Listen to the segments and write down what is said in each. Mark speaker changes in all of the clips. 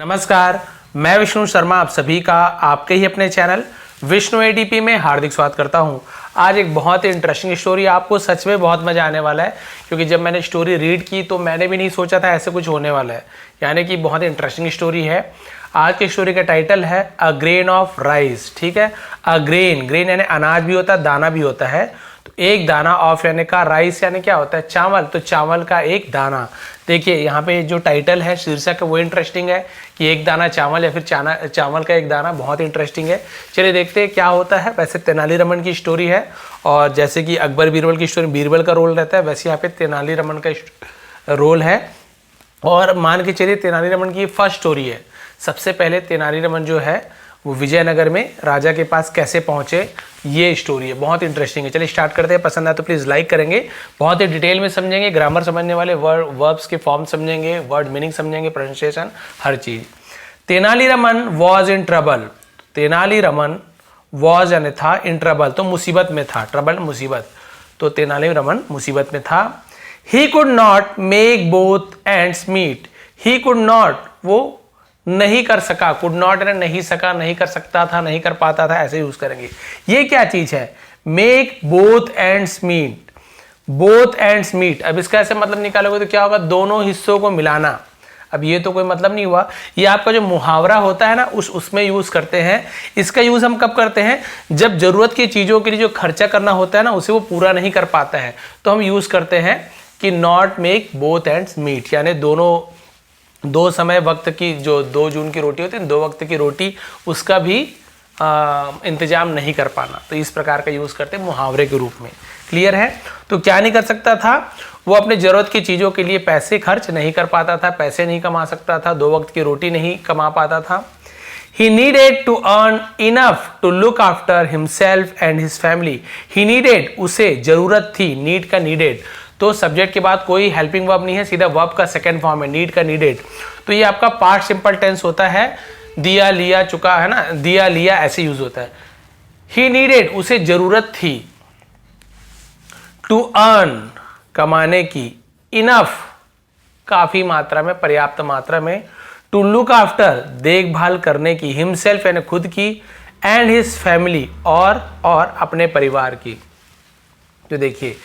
Speaker 1: नमस्कार, मैं विष्णु शर्मा आप सभी का आपके ही अपने चैनल विष्णु एडीपी में हार्दिक स्वागत करता हूं। आज एक बहुत ही इंटरेस्टिंग स्टोरी, आपको सच में बहुत मजा आने वाला है क्योंकि जब मैंने स्टोरी रीड की तो मैंने भी नहीं सोचा था ऐसे कुछ होने वाला है, यानी कि बहुत इंटरेस्टिंग स्टोरी है। आज की स्टोरी का टाइटल है अ ग्रेन ऑफ राइस। ठीक है, अ ग्रेन यानी अनाज भी होता है, दाना भी होता है। तो एक दाना ऑफ यानी का राइस यानी क्या होता है, चावल, तो चावल का एक दाना। देखिए यहाँ पे जो टाइटल है, शीर्षक है, वो इंटरेस्टिंग है कि एक दाना चावल या फिर चावल का एक दाना, बहुत इंटरेस्टिंग है। चलिए देखते हैं क्या होता है। वैसे तेनालीरामन की स्टोरी है और जैसे कि अकबर बीरबल की स्टोरी बीरबल का रोल रहता है, वैसे यहाँ पे तेनालीरामन का रोल है। और मान के चलिए तेनालीरामन की फर्स्ट स्टोरी है। सबसे पहले तेनालीरामन जो है वो विजयनगर में राजा के पास कैसे पहुंचे, ये स्टोरी है, बहुत इंटरेस्टिंग है। चलिए स्टार्ट करते हैं। पसंद आए तो प्लीज़ लाइक करेंगे। बहुत ही डिटेल में समझेंगे, ग्रामर समझने वाले, वर्ब्स के फॉर्म समझेंगे, वर्ड मीनिंग समझेंगे, pronunciation, her cheese. Tenali Raman was in trouble. Tenali Raman was यानी था, इन ट्रबल तो मुसीबत में था, ट्रबल मुसीबत, तो तेनालीरामन मुसीबत में था। He could not make both ends meet. He could not, वो नहीं कर सका, कुड नॉट यानी नहीं सका, नहीं कर सकता था, नहीं कर पाता था, ऐसे यूज करेंगे। ये क्या चीज है, make both ends meet. Both ends meet, अब इसका ऐसे मतलब निकालोगे तो क्या होगा, दोनों हिस्सों को मिलाना। अब ये तो कोई मतलब नहीं हुआ, ये आपका जो मुहावरा होता है ना उसमें यूज करते हैं। इसका यूज हम कब करते हैं, जब जरूरत की चीजों के लिए जो खर्चा करना होता है ना उसे वो पूरा नहीं कर पाता है, तो हम यूज करते हैं कि not make both ends meet, यानी दो समय वक्त की, जो 2 जून की रोटी होती है, 2 वक्त की रोटी, उसका भी इंतजाम नहीं कर पाना। तो इस प्रकार का यूज करते हैं मुहावरे के रूप में। क्लियर है। तो क्या नहीं कर सकता था, वो अपने जरूरत की चीजों के लिए पैसे खर्च नहीं कर पाता था, पैसे नहीं कमा सकता था, 2 वक्त की रोटी नहीं कमा पाता था। He needed to earn enough to look after himself and his family. He needed, उसे जरूरत थी, नीड का needed, तो सब्जेक्ट के बाद कोई हेल्पिंग वर्ब नहीं है, सीधा वर्ब का सेकंड फॉर्म है, नीड का नीडेड। तो ये आपका पास्ट सिंपल टेंस होता है, दिया लिया चुका है ना, दिया लिया ऐसे यूज होता है। ही नीडेड, उसे जरूरत थी, टू अर्न कमाने की, इनफ काफी मात्रा में, पर्याप्त मात्रा में, टू लुक आफ्टर देखभाल करने की, हिमसेल्फ यानी खुद की, एंड हिज फैमिली और अपने परिवार की। तो देखिए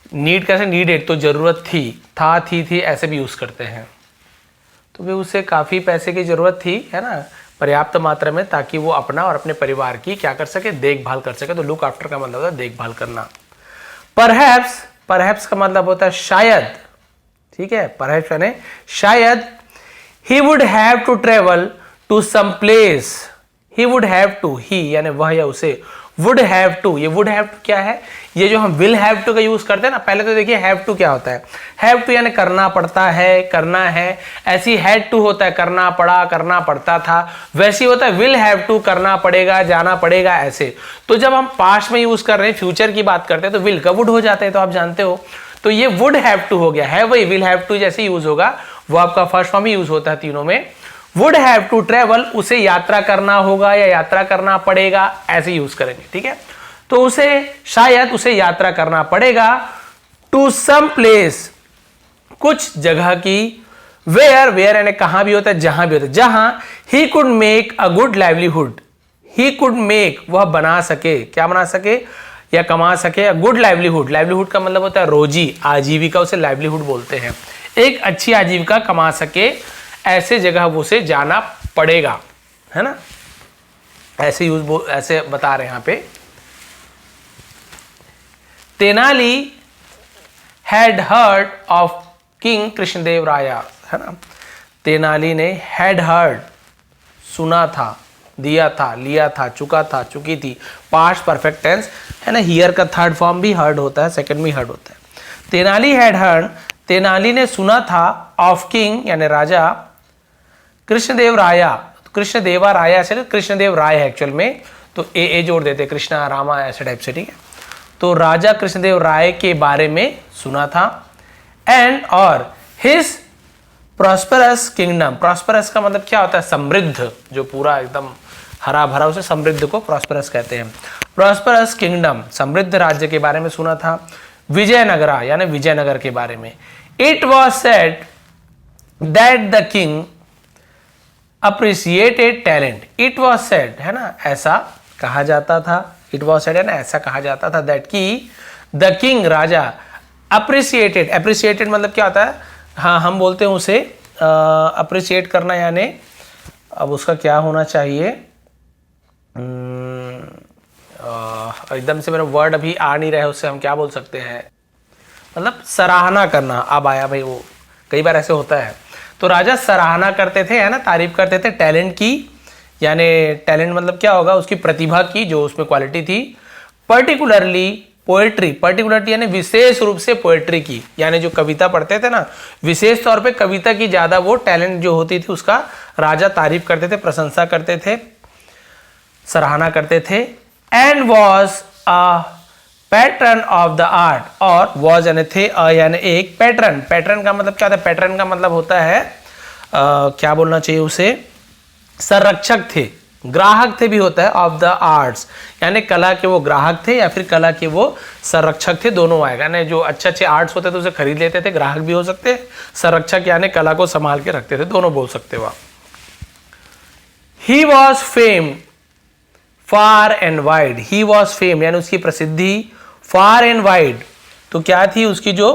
Speaker 1: नीड कैसे, नीडेड तो जरूरत थी, था, थी ऐसे भी यूज करते हैं। तो वे उसे काफी पैसे की जरूरत थी, है ना, पर्याप्त मात्रा में, ताकि वो अपना और अपने परिवार की क्या कर सके, देखभाल कर सके। तो लुक आफ्टर का मतलब होता है देखभाल करना। परहैप्स का मतलब होता है शायद। ठीक है, परहैप्स यानी शायद। He would have to travel to some place. He would have to, he यानी वह या उसे, वुड हैव टू, ये वुड हैव टू क्या है, ये जो हम विल हैव टू का यूज करते हैं ना, पहले तो देखिए हैव टू क्या होता है, हैव टू यानी करना पड़ता है, करना है। ऐसी हैड टू होता है करना पड़ा, करना पड़ता था, वैसी होता है विल हैव टू, करना पड़ेगा, जाना पड़ेगा, ऐसे। तो जब हम पास्ट में यूज कर रहे हैं, फ्यूचर की बात करते हैं, तो विल का वुड हो जाते हैं, तो आप जानते हो। तो ये वुड हैव टू हो गया है, वही विल हैव टू जैसे यूज होगा, वो आपका फर्स्ट फॉर्म ही यूज होता है तीनों में। वुड हैव टू ट्रेवल, उसे यात्रा करना होगा या यात्रा करना पड़ेगा, ऐसे यूज करेंगे। ठीक है, तो उसे शायद उसे यात्रा करना पड़ेगा, टू सम प्लेस, कुछ जगह की, वेयर यानी कहां भी होता है, जहां भी होता है, जहां he could make a good livelihood. He could make, वह बना सके, क्या बना सके या कमा सके, अ गुड लाइवलीहुड। लाइवलीहुड का मतलब होता है रोजी, आजीविका, उसे लाइवलीहुड बोलते हैं। एक अच्छी आजीविका कमा सके, ऐसे जगह वो उसे जाना पड़ेगा, है ना, ऐसे ऐसे बता रहे हैं यहां पे। Tenali had heard of king Krishnadeva Raya, है ना। तेनाली ने हैड हर्ड, सुना था, दिया था, लिया था, चुका था, चुकी थी, पास्ट परफेक्ट टेंस है ना। हियर का थर्ड फॉर्म भी हर्ड होता है, सेकंड में हर्ड होता है। तेनाली हैड हर्ड, तेनाली ने सुना था, ऑफ किंग यानी राजा, कृष्णदेव राया, कृष्णदेवा राया से कृष्णदेव राय है एक्चुअल में, तो ए जोड़ देते, कृष्णा रामा ऐसे टाइप से। ठीक है, तो राजा कृष्णदेव राय के बारे में सुना था। एंड और हिज प्रॉस्परस किंगडम, प्रॉस्परस का मतलब क्या होता है, समृद्ध, जो पूरा एकदम हरा भरा, उसे समृद्ध को प्रॉस्परस कहते हैं। प्रॉस्परस किंगडम, समृद्ध राज्य के बारे में सुना था। विजयनगरा यानी विजयनगर के बारे में। It was said that the king appreciated talent, it was said, है ना, ऐसा कहा जाता था, इट वॉज सेड, है ना, ऐसा कहा जाता था, दैट की the king, Raja, appreciated, appreciated मतलब क्या होता है, हाँ हम बोलते हैं उसे अप्रिसिएट करना, यानी अब उसका क्या होना चाहिए, एकदम से मेरा वर्ड अभी आ नहीं रहा है, उससे हम क्या बोल सकते हैं, मतलब सराहना करना, अब आया भाई, वो कई बार ऐसे होता है। तो राजा सराहना करते थे, है ना, तारीफ करते थे टैलेंट की, यानी टैलेंट मतलब क्या होगा, उसकी प्रतिभा की, जो उसमें क्वालिटी थी। पर्टिकुलरली पोएट्री, पर्टिकुलरली यानी विशेष रूप से पोएट्री की, यानी जो कविता पढ़ते थे ना, विशेष तौर पे कविता की ज़्यादा वो टैलेंट जो होती थी उसका राजा तारीफ करते थे, प्रशंसा करते थे, सराहना करते थे। And was a pattern of the art, और वॉज यानी थे, यानी एक पैटर्न, पैटर्न का मतलब क्या होता है, पैटर्न का मतलब होता है क्या बोलना चाहिए उसे, संरक्षक थे, ग्राहक थे भी होता है, ऑफ द आर्ट्स, यानी कला के वो ग्राहक थे या फिर कला के वो संरक्षक थे, दोनों आएगा, यानी जो अच्छे अच्छे आर्ट्स होते थे उसे खरीद लेते थे, ग्राहक भी हो सकते हैं, संरक्षक यानी कला को संभाल के रखते थे, दोनों बोल सकते हो आप। He was famed far and wide, he was fame यानी उसकी प्रसिद्धि, फार एंड वाइड तो क्या थी, उसकी जो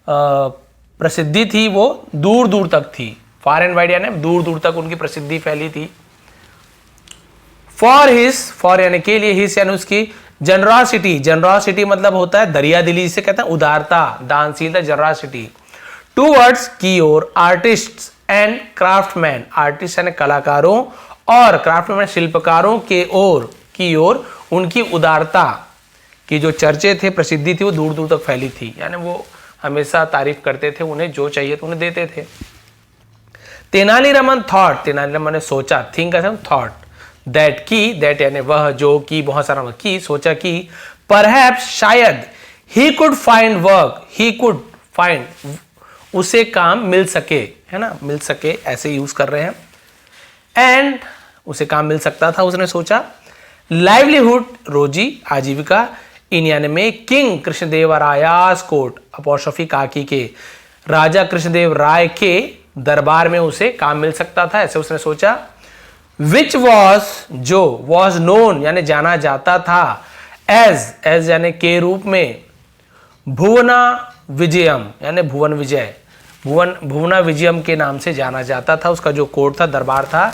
Speaker 1: प्रसिद्धि थी वो दूर दूर तक थी, फार एंड वाइड यानी दूर दूर तक उनकी प्रसिद्धि फैली थी। फॉर हिज, फॉर यानी के लिए, हिज यानी उसकी जनरॉसिटी, जनरॉसिटी मतलब होता है दरिया दिली, से कहते हैं उदारता, दानशीलता, जनरॉसिटी। टूवर्ड्स की ओर, आर्टिस्ट एंड क्राफ्टमैन, आर्टिस्ट यानी कलाकारों और क्राफ्टमैन शिल्पकारों के ओर, की ओर उनकी उदारता की जो चर्चे थे, प्रसिद्धि थी, वो दूर दूर तक फैली थी, यानी वो हमेशा तारीफ करते थे, उन्हें जो चाहिए तो उन्हें देते थे। तेनालीरामन थॉट, तेनालीरामन ने सोचा, थिंक का थॉट, दैट की, दैट यानी वह, जो, की बहुत सारा की, सोचा कि परहैप्स शायद, he could find work, he could find उसे काम मिल सके, है ना, मिल सके ऐसे यूज कर रहे हैं, एंड उसे काम मिल सकता था, उसने सोचा। लाइवलीहुड रोजी, आजीविका, इन यानी में किंग कृष्णदेवरायास कोर्ट, अपॉस्ट्रोफी काकी के, राजा कृष्णदेव राय के दरबार में उसे काम मिल सकता था, ऐसे उसने सोचा। विच वॉज, जो, वॉज नोन यानी जाना जाता था, एज, एज यानी के रूप में, भुवना विजयम यानी भुवन विजय, भुवना विजयम के नाम से जाना जाता था, उसका जो कोर्ट था, दरबार था।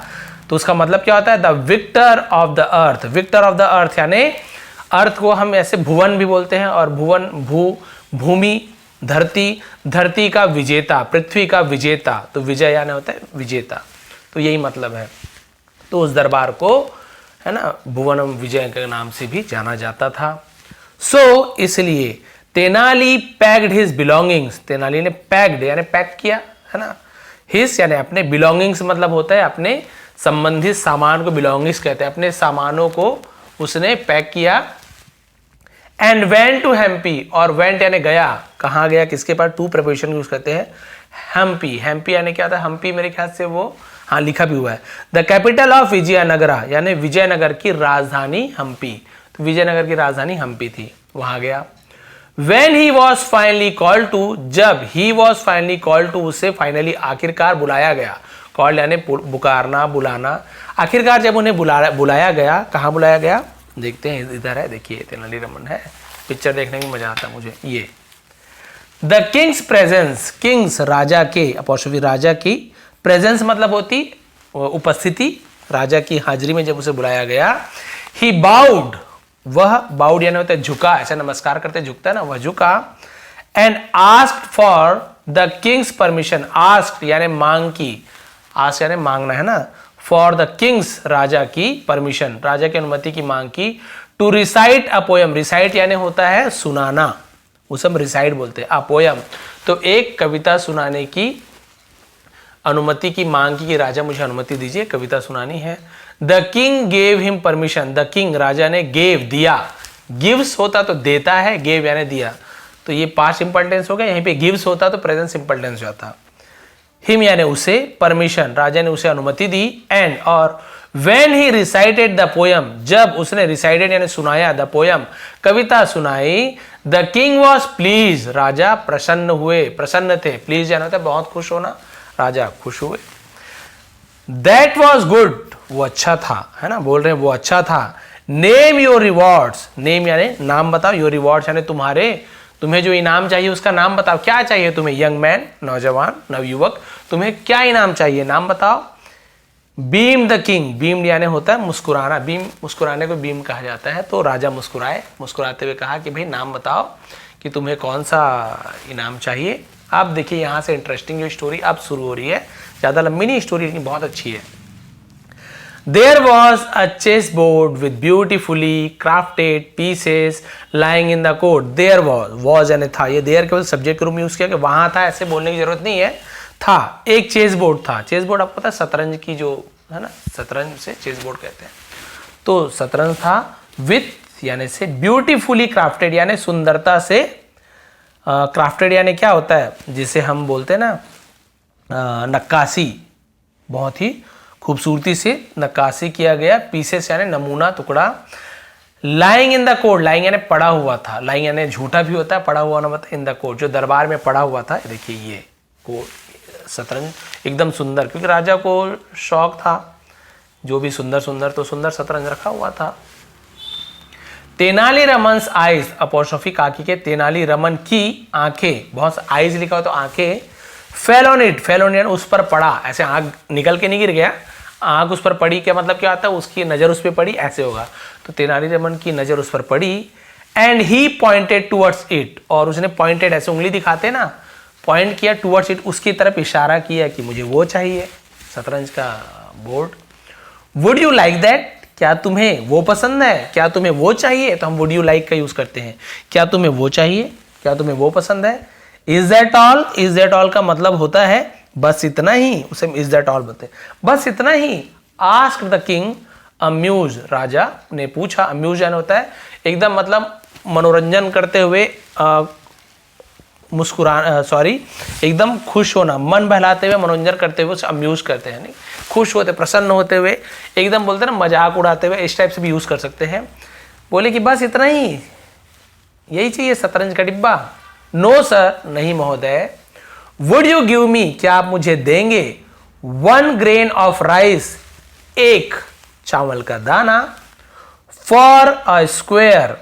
Speaker 1: तो उसका मतलब क्या होता है, the victor of the earth, victor of the earth यानी अर्थ को हम ऐसे भुवन भी बोलते हैं, और भुवन, भूमि, धरती, धरती का विजेता, पृथ्वी का विजेता, तो विजय यानी होता है विजेता, तो यही मतलब है। तो उस दरबार को, है ना, भुवनम विजय के नाम से भी जाना जाता था। सो इसलिए Tenali packed his belongings, Tenali ने पैक्ड यानी पैक किया, है ना, हिज यानी अपने, बिलोंगिंग्स मतलब होता है अपने संबंधित सामान को बिलोंगिंग्स कहते हैं, अपने सामानों को उसने पैक किया। एंड वेंट टू हेम्पी, और वेंट यानी गया, कहाँ गया, किसके पास, टू प्रिपोजिशन यूज करते हैं, हेम्पी, हेम्पी यानी क्या था, हम्पी मेरे ख्याल से वो, हाँ लिखा भी हुआ है, द कैपिटल ऑफ विजयनगरा यानी विजयनगर की राजधानी हम्पी, तो विजयनगर की राजधानी हम्पी थी, वहां गया। When he was finally called to, जब he was finally called to, उसे फाइनली आखिरकार बुलाया गया, कॉल यानी पुकारना, बुलाना, आखिरकार जब उन्हें बुलाया गया, कहाँ बुलाया गया, देखते हैं, इधर है, देखिए तेनालीरामन है, पिक्चर देखने में मजा आता है मुझे। ये द किंग्स प्रेजेंस, किंग्स राजा के, अपॉस्ट्रोफी राजा की, प्रेजेंस मतलब होती उपस्थिति, राजा की हाजिरी में जब उसे बुलाया गया। ही बाउड, वह, बाउड यानी होता है झुका, ऐसा नमस्कार करते झुकता है ना, वह झुका। And asked for the Kings permission, asked यानी मांग की, आस्क यानी मांगना, है ना, फॉर द किंग्स राजा की परमिशन, राजा की अनुमति की मांग की। To recite a poem, recite यानी होता है सुनाना, उसे हम रिसाइट बोलते हैं, अ पोयम, तो एक कविता सुनाने की अनुमति की मांग की कि राजा मुझे अनुमति दीजिए, कविता सुनानी है। The king gave him permission, the king राजा ने, गेव दिया, गिव्स होता तो देता है, गेव यानी दिया, तो ये पास्ट सिंपल टेंस हो गया, यहीं पे गिव्स होता तो प्रेजेंट सिंपल टेंस जाता। हिम यानी उसे, परमिशन राजा ने उसे अनुमति दी। एंड और when he recited the poem, जब उसने रिसाइटेड यानी सुनाया, द पोयम कविता सुनाई, द किंग वॉज प्लीज, राजा प्रसन्न हुए, प्रसन्न थे, प्लीज यानी होता है बहुत खुश होना, राजा खुश हुए। दैट वॉज गुड, वो अच्छा था, है ना, बोल रहे हैं वो अच्छा था। नेम योर रिवॉर्ड्स, नेम यानी नाम बताओ, योर रिवॉर्ड्स यानी तुम्हें जो इनाम चाहिए उसका नाम बताओ। क्या चाहिए तुम्हें? यंग मैन, नौजवान, नवयुवक, तुम्हें क्या इनाम चाहिए, नाम बताओ। बीम द किंग, बीम यानी होता है मुस्कुराना, बीम मुस्कुराने को बीम कहा जाता है। तो राजा मुस्कुराए, मुस्कुराते हुए कहा कि भाई नाम बताओ कि तुम्हें कौन सा इनाम चाहिए। आप देखिए यहाँ से इंटरेस्टिंग जो स्टोरी अब शुरू हो रही है, ज़्यादा लंबी नहीं स्टोरी लेकिन बहुत अच्छी है। There was a chessboard with beautifully crafted pieces lying in the court. There was यानी था, ये there केवल सब्जेक्ट के रूप में यूज किया कि वहां था, ऐसे बोलने की जरूरत नहीं है। था, एक चेस बोर्ड था। चेस बोर्ड आपको पता है शतरंज की जो है ना, शतरंज से चेस बोर्ड कहते हैं। तो शतरंज था, विथ यानी से, ब्यूटीफुली क्राफ्टेड यानी सुंदरता से, क्राफ्टेड यानी क्या होता है जिसे हम बोलते हैं ना नक्काशी, बहुत ही खूबसूरती से नक्काशी किया गया, पीसेस यानी नमूना, टुकड़ा। Lying in the court, lying यानी पड़ा हुआ था, लाइंग यानी झूठा भी होता है, पड़ा हुआ ना मतलब इन द कोर्ट, जो दरबार में पड़ा हुआ था। देखिए ये कोर्ट, शतरंज एकदम सुंदर, क्योंकि राजा को शौक था जो भी सुंदर सुंदर, तो सुंदर शतरंज रखा हुआ था। तेनाली रमन आइज, अपोस्ट्रोफी काकी के, तेनाली रमन की आंखें, बहुत आइज लिखा हो तो आंखें, fell on it, fell on उस पर पड़ा, ऐसे आग निकल के नहीं गिर गया, आग उस पर पड़ी, क्या मतलब क्या आता है, उसकी नजर उस पर पड़ी, ऐसे होगा। तो तेनालीरामन की नजर उस पर पड़ी। And he pointed towards it, और उसने पॉइंटेड, ऐसे उंगली दिखाते ना, पॉइंट किया टुवर्ड्स इट, उसकी तरफ इशारा किया कि मुझे वो चाहिए, शतरंज का board. Would you like that, क्या तुम्हें वो पसंद है, क्या तुम्हें वो चाहिए, तो हम वुड यू लाइक का यूज करते हैं, क्या तुम्हें वो चाहिए, क्या तुम्हें वो पसंद है। Is that all, is that all का मतलब होता है बस इतना ही, उसे इज दैट ऑल बोलते हैं, बस इतना ही। आस्क्ड द किंग अम्यूज, राजा ने पूछा, अम्यूज होता है एकदम मतलब मनोरंजन करते हुए, मुस्कुरा सॉरी एकदम खुश होना, मन बहलाते हुए, मनोरंजन करते हुए उसे अम्यूज करते हैं, नहीं खुश होते, प्रसन्न होते हुए, एकदम बोलते हैं ना मजाक उड़ाते हुए, इस टाइप से भी यूज कर सकते हैं। बोले कि बस इतना ही, यही चाहिए शतरंज का डिब्बा। नो सर, नहीं महोदय। वुड यू गिव मी, क्या आप मुझे देंगे, 1 grain ऑफ राइस, एक चावल का दाना, फॉर अ स्क्वायर,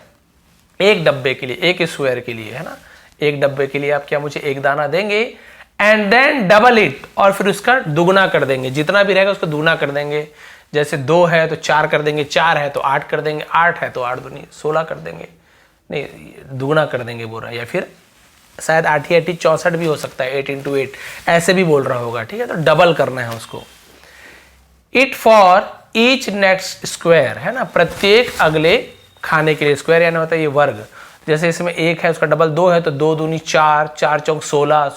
Speaker 1: एक डब्बे के लिए, एक स्क्वायर के लिए, है ना, एक डब्बे के लिए आप क्या मुझे एक दाना देंगे। एंड देन डबल इट, और फिर उसका दुगना कर देंगे, जितना भी रहेगा उसको दुगना कर देंगे। जैसे 2 है तो 4 कर देंगे, 4 है तो 8 कर देंगे, 8 है तो 8 दूनी 16 कर देंगे, नहीं दुगना कर देंगे बोल रहा है, या फिर शायद 8 ही 64 भी हो सकता है, 8 into 8 ऐसे भी बोल रहा होगा, ठीक है, तो डबल करना है उसको। It for each next square, है ना, प्रत्येक अगले खाने के लिए, स्क्वायर यानी होता है ये वर्ग, जैसे इसमें 1 है उसका डबल 2 है तो 2 दूनी 4, 4 चौक 16,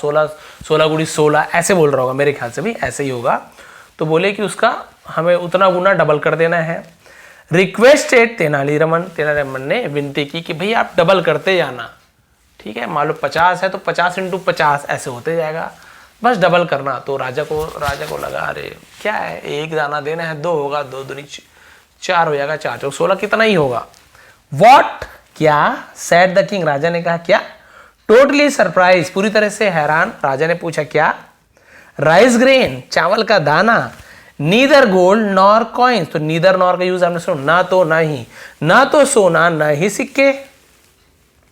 Speaker 1: 16 गुड़ी 16 ऐसे बोल रहा होगा, मेरे ख्याल से भी ऐसे ही होगा। तो बोले कि उसका हमें उतना गुना डबल कर देना है। रिक्वेस्टेड तेनालीरामन ने विनती की कि भाई आप डबल करते जाना, ठीक है, मान लो 50 है तो 50 into 50 ऐसे होते जाएगा, बस डबल करना। तो राजा को लगा अरे क्या है, एक दाना देना है, 2 होगा, 2 दूनी 4 हो जाएगा, 4 चौक 16 कितना ही होगा। वॉट, क्या, सैड द किंग, राजा ने कहा क्या। टोटली सरप्राइज, पूरी तरह से हैरान, राजा ने पूछा क्या। राइस ग्रेन, चावल का दाना, नीदर गोल्ड नॉर कॉइन्स, तो नीदर नॉर का यूज आपने सुना, ना तो ना ही, ना तो सोना ना ही सिक्के,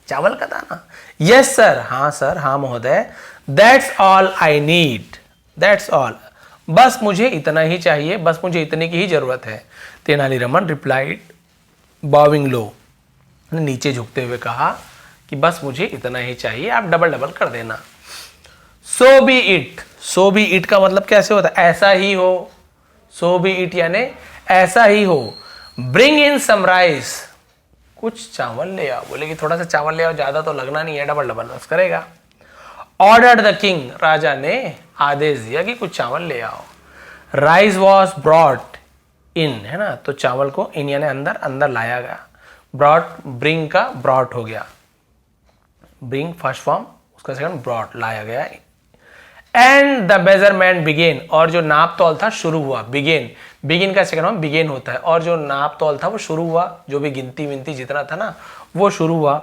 Speaker 1: चावल का दाना। यस सर, हाँ सर, हाँ महोदय। That's all I need, that's all, बस मुझे इतना ही चाहिए, बस मुझे इतने की ही जरूरत है। तेनालीरामन रिप्लाइड बॉविंग लो, नीचे झुकते हुए कहा कि बस मुझे इतना ही चाहिए, आप डबल डबल कर देना। So be it, so be it का मतलब कैसे होता है, ऐसा ही हो, सो बी इट यानी ऐसा ही हो। ब्रिंग इन सम राइस, कुछ चावल ले आओ, बोले कि थोड़ा सा चावल ले आओ, ज्यादा तो लगना नहीं है, डबल डबल बस करेगा। ऑर्डर द किंग, राजा ने आदेश दिया कि कुछ चावल ले आओ। राइस वॉज ब्रॉट इन, है ना, तो चावल को इन यानी अंदर, अंदर लाया गया। ब्रॉट, ब्रिंग का ब्रॉट हो गया, ब्रिंग फर्स्ट फॉर्म, उसका सेकंड ब्रॉट, लाया गया। एंड द मेजरमेंट बिगेन, और जो नाप तौल था शुरू हुआ। बिगेन, बिगिन का सेकंड फॉर्म बिगेन होता है, और जो नाप तौल था वो शुरू हुआ, जो भी गिनती विनती जितना था ना वो शुरू हुआ।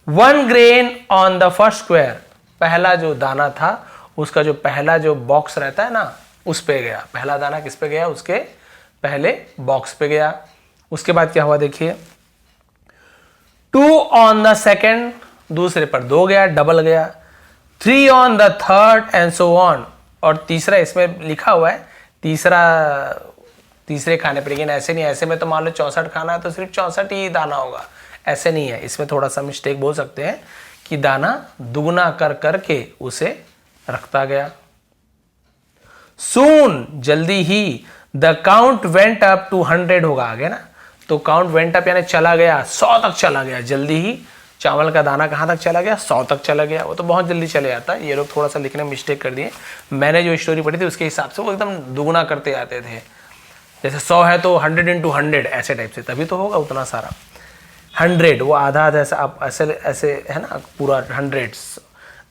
Speaker 1: 1 grain on the first square, पहला जो दाना था उसका जो पहला जो बॉक्स रहता है ना उस पे गया, पहला दाना किस पे गया, उसके पहले बॉक्स पे गया। उसके बाद क्या हुआ देखिए, 2 ऑन द सेकेंड, दूसरे पर 2 गया, डबल गया, 3 on the third and so on. और तीसरा इसमें लिखा हुआ है तीसरे खाने पर, लेकिन ऐसे नहीं, ऐसे में तो मान लो 64 खाना है तो सिर्फ 64 ही दाना होगा, ऐसे नहीं है। इसमें थोड़ा सा मिस्टेक बोल सकते हैं कि दाना दुगना कर करके उसे रखता गया। सून, जल्दी ही, the count went up to 100 होगा आगे ना, तो काउंट वेंट अप यानी चला गया, 100 तक चला गया। जल्दी ही चावल का दाना कहाँ तक चला गया, 100 तक चला गया। वो तो बहुत जल्दी चले जाता है, ये लोग थोड़ा सा लिखने में मिस्टेक कर दिए। मैंने जो स्टोरी पढ़ी थी उसके हिसाब से वो एकदम दुगना करते जाते थे, जैसे 100 है तो 100 into 100 ऐसे टाइप से, तभी तो होगा उतना सारा। 100 वो आधा ऐसा, आप ऐसे ऐसे है ना, पूरा 100,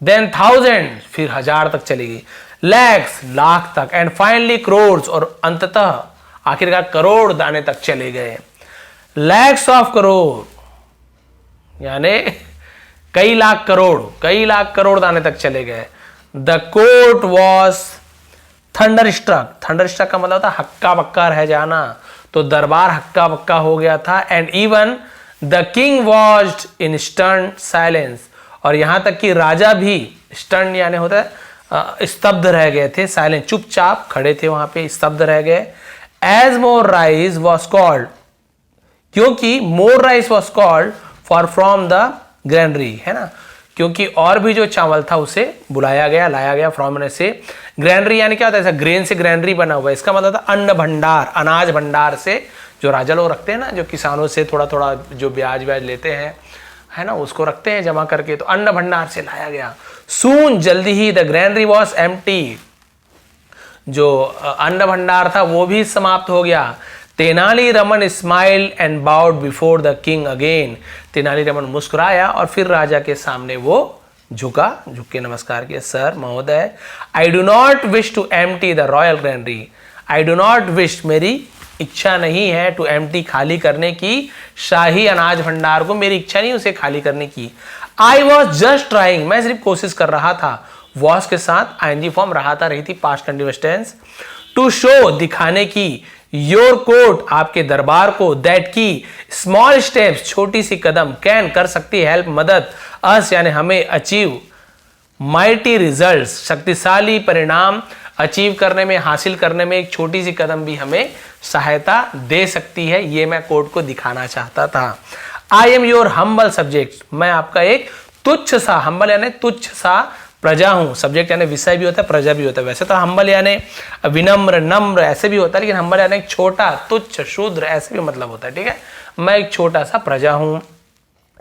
Speaker 1: देन 1000, फिर 1000 तक चलेगी, लैक्स, लाख तक, एंड फाइनली करोड़, और अंततः आखिरकार करोड़ दाने तक चले गए। लैक्स ऑफ करोड़ यानी कई लाख करोड़ दाने तक चले गए। The court was thunderstruck, thunderstruck का मतलब होता है हक्का बक्का रह जाना, तो दरबार हक्का बक्का हो गया था। And even the king was in stern silence, और यहां तक कि राजा भी, स्टर्न यानी होता है स्तब्ध रह गए थे, साइलेंट चुपचाप खड़े थे वहां पे, स्तब्ध रह गए। As more rice was called, क्योंकि more rice was called for from the granary, है ना, क्योंकि और भी जो चावल था उसे बुलाया गया, लाया गया फ्रॉम से। ग्रैनरी यानी क्या होता है, ऐसा ग्रेन से ग्रैनरी बना हुआ है, इसका मतलब था अन्न भंडार, अनाज भंडार से जो राजा लोग रखते हैं ना, जो किसानों से थोड़ा थोड़ा जो ब्याज व्याज लेते हैं, है ना, उसको रखते हैं जमा करके, तो अन्न भंडार से लाया गया। सून, जल्दी ही, द ग्रैनरी वॉज एम्प्टी, जो अन्न भंडार था वो भी समाप्त हो गया। Tenali Raman smile and bowed before the king again, Tenali Raman मुस्कुराया और फिर राजा के सामने वो झुका, झुक के नमस्कार किया। सर महोदय, I do not wish to empty the royal granary, I do not wish, मेरी इच्छा नहीं है, टू एम्प्टी, खाली करने की, शाही अनाज भंडार को मेरी इच्छा नहीं उसे खाली करने की। आई वॉज जस्ट ट्राइंग, मैं सिर्फ कोशिश कर रहा था, वॉज के साथ आईएनजी फॉर्म रहा था, रही थी past continuous tense. To show, दिखाने की, योर कोर्ट, आपके दरबार को, दैट की, स्मॉल स्टेप्स, छोटी सी कदम, कैन, कर सकती है, हेल्प, मदद, अस यानी हमें, अचीव माइटी रिजल्ट्स, शक्तिशाली परिणाम अचीव करने में, हासिल करने में एक छोटी सी कदम भी हमें सहायता दे सकती है, ये मैं कोर्ट को दिखाना चाहता था। I am your humble subject, मैं आपका एक तुच्छ सा, हम्बल यानी तुच्छ सा प्रजा हूं, सब्जेक्ट यानी विषय भी होता है, प्रजा भी होता है। वैसे तो हम्बल यानी विनम्र, नम्र ऐसे भी होता है, लेकिन हम्बल यानी छोटा, तुच्छ, शूद्र ऐसे भी मतलब होता है, ठीक है। मैं एक छोटा सा प्रजा हूं।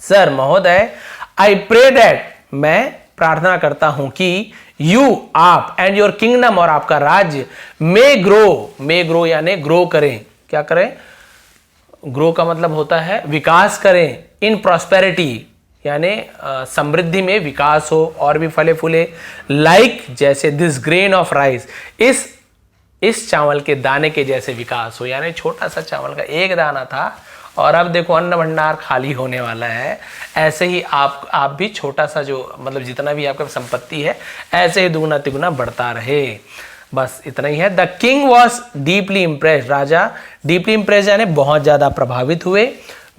Speaker 1: सर महोदय, आई प्रे दैट, मैं प्रार्थना करता हूं कि यू, आप, एंड योर किंगडम, और आपका राज्य, मे ग्रो यानी ग्रो करें, क्या करें, ग्रो का मतलब होता है विकास करें, इन प्रॉस्पेरिटी यानी समृद्धि में विकास हो और भी फले फूले, लाइक जैसे दिस ग्रेन ऑफ राइस, इस चावल के दाने के जैसे विकास हो, यानी छोटा सा चावल का एक दाना था और अब देखो अन्न भंडार खाली होने वाला है। ऐसे ही आप भी छोटा सा जो मतलब जितना भी आपका संपत्ति है ऐसे ही दुगुना तिगुना बढ़ता रहे, बस इतना ही है। The king was deeply impressed, Raja deeply impressed यानी बहुत ज्यादा प्रभावित हुए।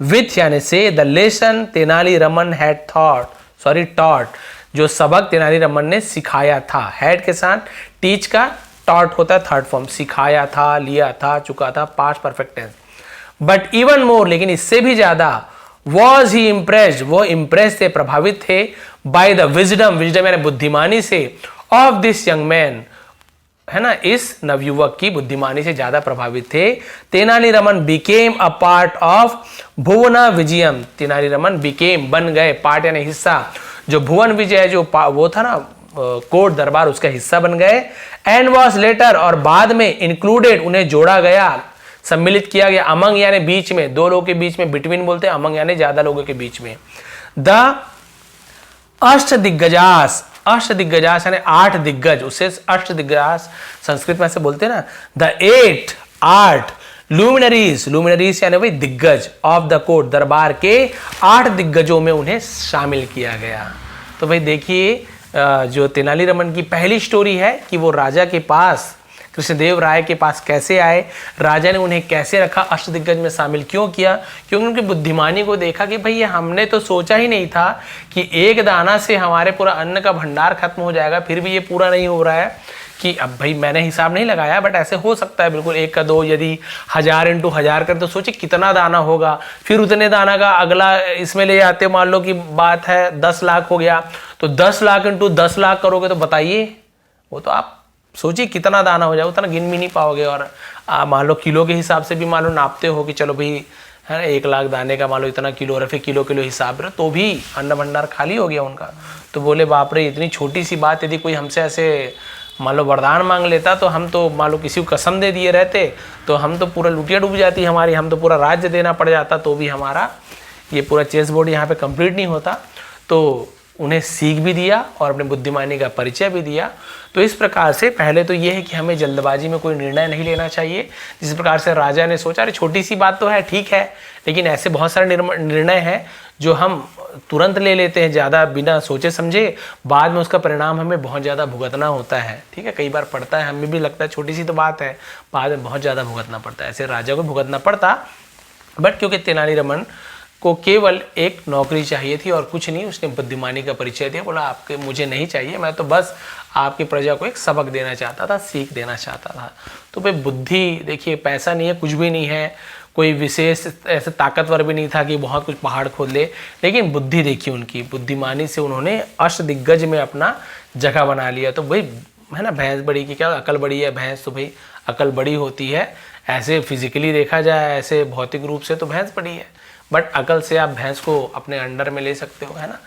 Speaker 1: विथ यानी से, the lesson Tenali Raman had taught, जो सबक तेनाली रमन ने सिखाया था, हैड के साथ टीच का टॉट होता है थर्ड फॉर्म, सिखाया था, लिया था, चुका था, past perfect tense. But even more, लेकिन इससे भी ज्यादा, वॉज ही इम्प्रेस्ड, वो इम्प्रेस थे, प्रभावित थे, बाय द विजडम यानी बुद्धिमानी से, ऑफ दिस यंग मैन, है ना, इस नवयुवक की बुद्धिमानी से ज्यादा प्रभावित थे। Tenali Raman became a part of Bhuvana Vijayam, Tenali Raman became बन गए, पार्ट यानी हिस्सा, जो भुवन विजय जो वो था ना कोर्ट दरबार, उसका हिस्सा बन गए। एंड वॉज लेटर, और बाद में इंक्लूडेड, उन्हें जोड़ा गया, सम्मिलित किया गया, अमंग यानी बीच में, दो लोगों के बीच में बिटवीन बोलते हैं, अमंग यानी ज्यादा लोगों के बीच में। द अष्टदिग्गजास, अष्टदिग्गजास यानी 8 दिग्गज, उसे अष्टदिग्गजास संस्कृत में ऐसे बोलते हैं ना। द 8 लुमिनरीज यानी वही दिग्गज, ऑफ द कोर्ट दरबार के 8 दिग्गजों में उन्हें शामिल किया गया। तो भाई देखिए जो तेनाली रमन की पहली स्टोरी है कि वो राजा के पास कृष्णदेव राय के पास कैसे आए, राजा ने उन्हें कैसे रखा, अष्टदिग्गज में शामिल क्यों किया, क्योंकि उनकी बुद्धिमानी को देखा कि भाई ये हमने तो सोचा ही नहीं था कि एक दाना से हमारे पूरा अन्न का भंडार खत्म हो जाएगा, फिर भी ये पूरा नहीं हो रहा है। कि अब भाई मैंने हिसाब नहीं लगाया, बट ऐसे हो सकता है बिल्कुल, 1 का 2, यदि 1000 × 1000 कर तो सोचिए कितना दाना होगा। फिर उतने दाना का अगला इसमें ले आते, मान लो कि बात है 10 लाख हो गया, तो 10 लाख × 10 लाख करोगे तो बताइए, वो तो आप सोचिए कितना दाना हो जाए, उतना गिन भी नहीं पाओगे। और मान लो किलो के हिसाब से भी मान लो नापते हो कि चलो भाई है ना 1 लाख दाने का मान लो इतना किलो, और फिर किलो हिसाब रहे, तो भी अन्न भंडार खाली हो गया उनका। तो बोले बाप रे, इतनी छोटी सी बात यदि कोई हमसे ऐसे मान लो वरदान मांग लेता, तो हम तो मान लो किसी को कसम दे दिए रहते, तो हम तो पूरा लुटिया डूब जाती हमारी, हम तो पूरा राज्य देना पड़ जाता, तो भी हमारा ये पूरा चेस बोर्ड यहाँ पे कंप्लीट नहीं होता। तो उन्हें सीख भी दिया और अपने बुद्धिमानी का परिचय भी दिया। तो इस प्रकार से पहले तो ये है कि हमें जल्दबाजी में कोई निर्णय नहीं लेना चाहिए। जिस प्रकार से राजा ने सोचा अरे छोटी सी बात तो है, ठीक है, लेकिन ऐसे बहुत सारे निर्णय हैं जो हम तुरंत ले लेते हैं ज़्यादा बिना सोचे समझे, बाद में उसका परिणाम हमें बहुत ज़्यादा भुगतना होता है। ठीक है, कई बार पड़ता है, हमें भी लगता है छोटी सी तो बात है, बाद में बहुत ज़्यादा भुगतना पड़ता है। ऐसे राजा को भुगतना पड़ता, बट क्योंकि तेनालीरामन को केवल एक नौकरी चाहिए थी और कुछ नहीं, उसने बुद्धिमानी का परिचय दिया, बोला आपके मुझे नहीं चाहिए, मैं तो बस आपकी प्रजा को एक सबक देना चाहता था, सीख देना चाहता था। तो भाई बुद्धि देखिए, पैसा नहीं है, कुछ भी नहीं है, कोई विशेष ऐसे ताकतवर भी नहीं था कि बहुत कुछ पहाड़ खोद ले, लेकिन बुद्धि देखिए उनकी, बुद्धिमानी से उन्होंने अष्टदिग्गज में अपना जगह बना लिया। तो भाई है ना, भैंस बड़ी की क्या अकल बड़ी है, भैंस तो भाई अकल बड़ी होती है। ऐसे फिजिकली देखा जाए, ऐसे भौतिक रूप से तो भैंस बड़ी है, बट अकल से आप भैंस को अपने अंडर में ले सकते हो, है ना।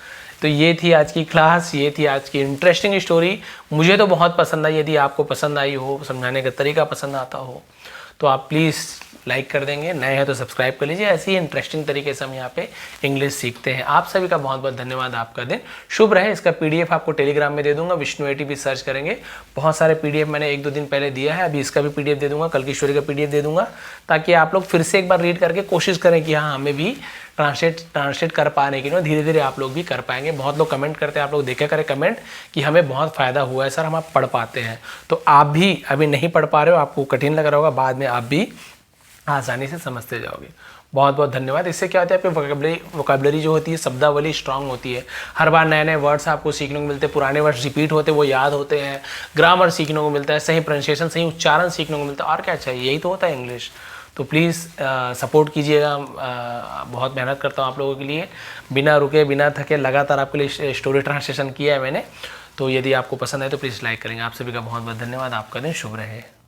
Speaker 1: तो ये थी आज की क्लास, ये थी आज की इंटरेस्टिंग स्टोरी। मुझे तो बहुत पसंद आई। यदि आपको पसंद आई हो, समझाने का तरीका पसंद आता हो, तो आप प्लीज़ लाइक कर देंगे, नए हैं तो सब्सक्राइब कर लीजिए। ऐसे ही इंटरेस्टिंग तरीके से हम यहाँ पे इंग्लिश सीखते हैं। आप सभी का बहुत बहुत धन्यवाद। आपका दिन शुभ रहे। इसका पीडीएफ आपको टेलीग्राम में दे दूंगा, विष्णु एटीपी सर्च करेंगे, बहुत सारे पीडीएफ मैंने 1-2 दिन पहले दिया है, अभी इसका भी पीडीएफ दे दूंगा, कल की स्टोरी का पीडीएफ दे दूंगा, ताकि आप लोग फिर से एक बार रीड करके कोशिश करें कि हाँ हमें भी ट्रांसलेट कर पाने की, धीरे धीरे आप लोग भी कर पाएंगे। बहुत लोग कमेंट करते हैं, आप लोग देखा करें कमेंट कि हमें बहुत फ़ायदा हुआ है सर, हम आप पढ़ पाते हैं। तो आप भी अभी नहीं पढ़ पा रहे हो, आपको कठिन लग रहा होगा, बाद में आप भी आसानी से समझते जाओगे। बहुत बहुत धन्यवाद। इससे क्या होता है, आपकी वोकैबुलरी जो होती है, शब्दावली स्ट्रांग होती है। हर बार नए नए वर्ड्स आपको सीखने को मिलते हैं, पुराने वर्ड्स रिपीट होते हैं, वो याद होते हैं, ग्रामर सीखने को मिलता है, सही प्रोनाउंसिएशन, सही उच्चारण सीखने को मिलता है। और क्या चाहिए, यही तो होता है इंग्लिश। तो प्लीज़ सपोर्ट कीजिएगा। बहुत मेहनत करता हूँ आप लोगों के लिए, बिना रुके बिना थके लगातार आपके लिए स्टोरी ट्रांसलेशन किया है मैंने। तो यदि आपको पसंद है तो प्लीज़ लाइक करेंगे। आप सभी का बहुत बहुत धन्यवाद। आपका दिन शुभ रहे।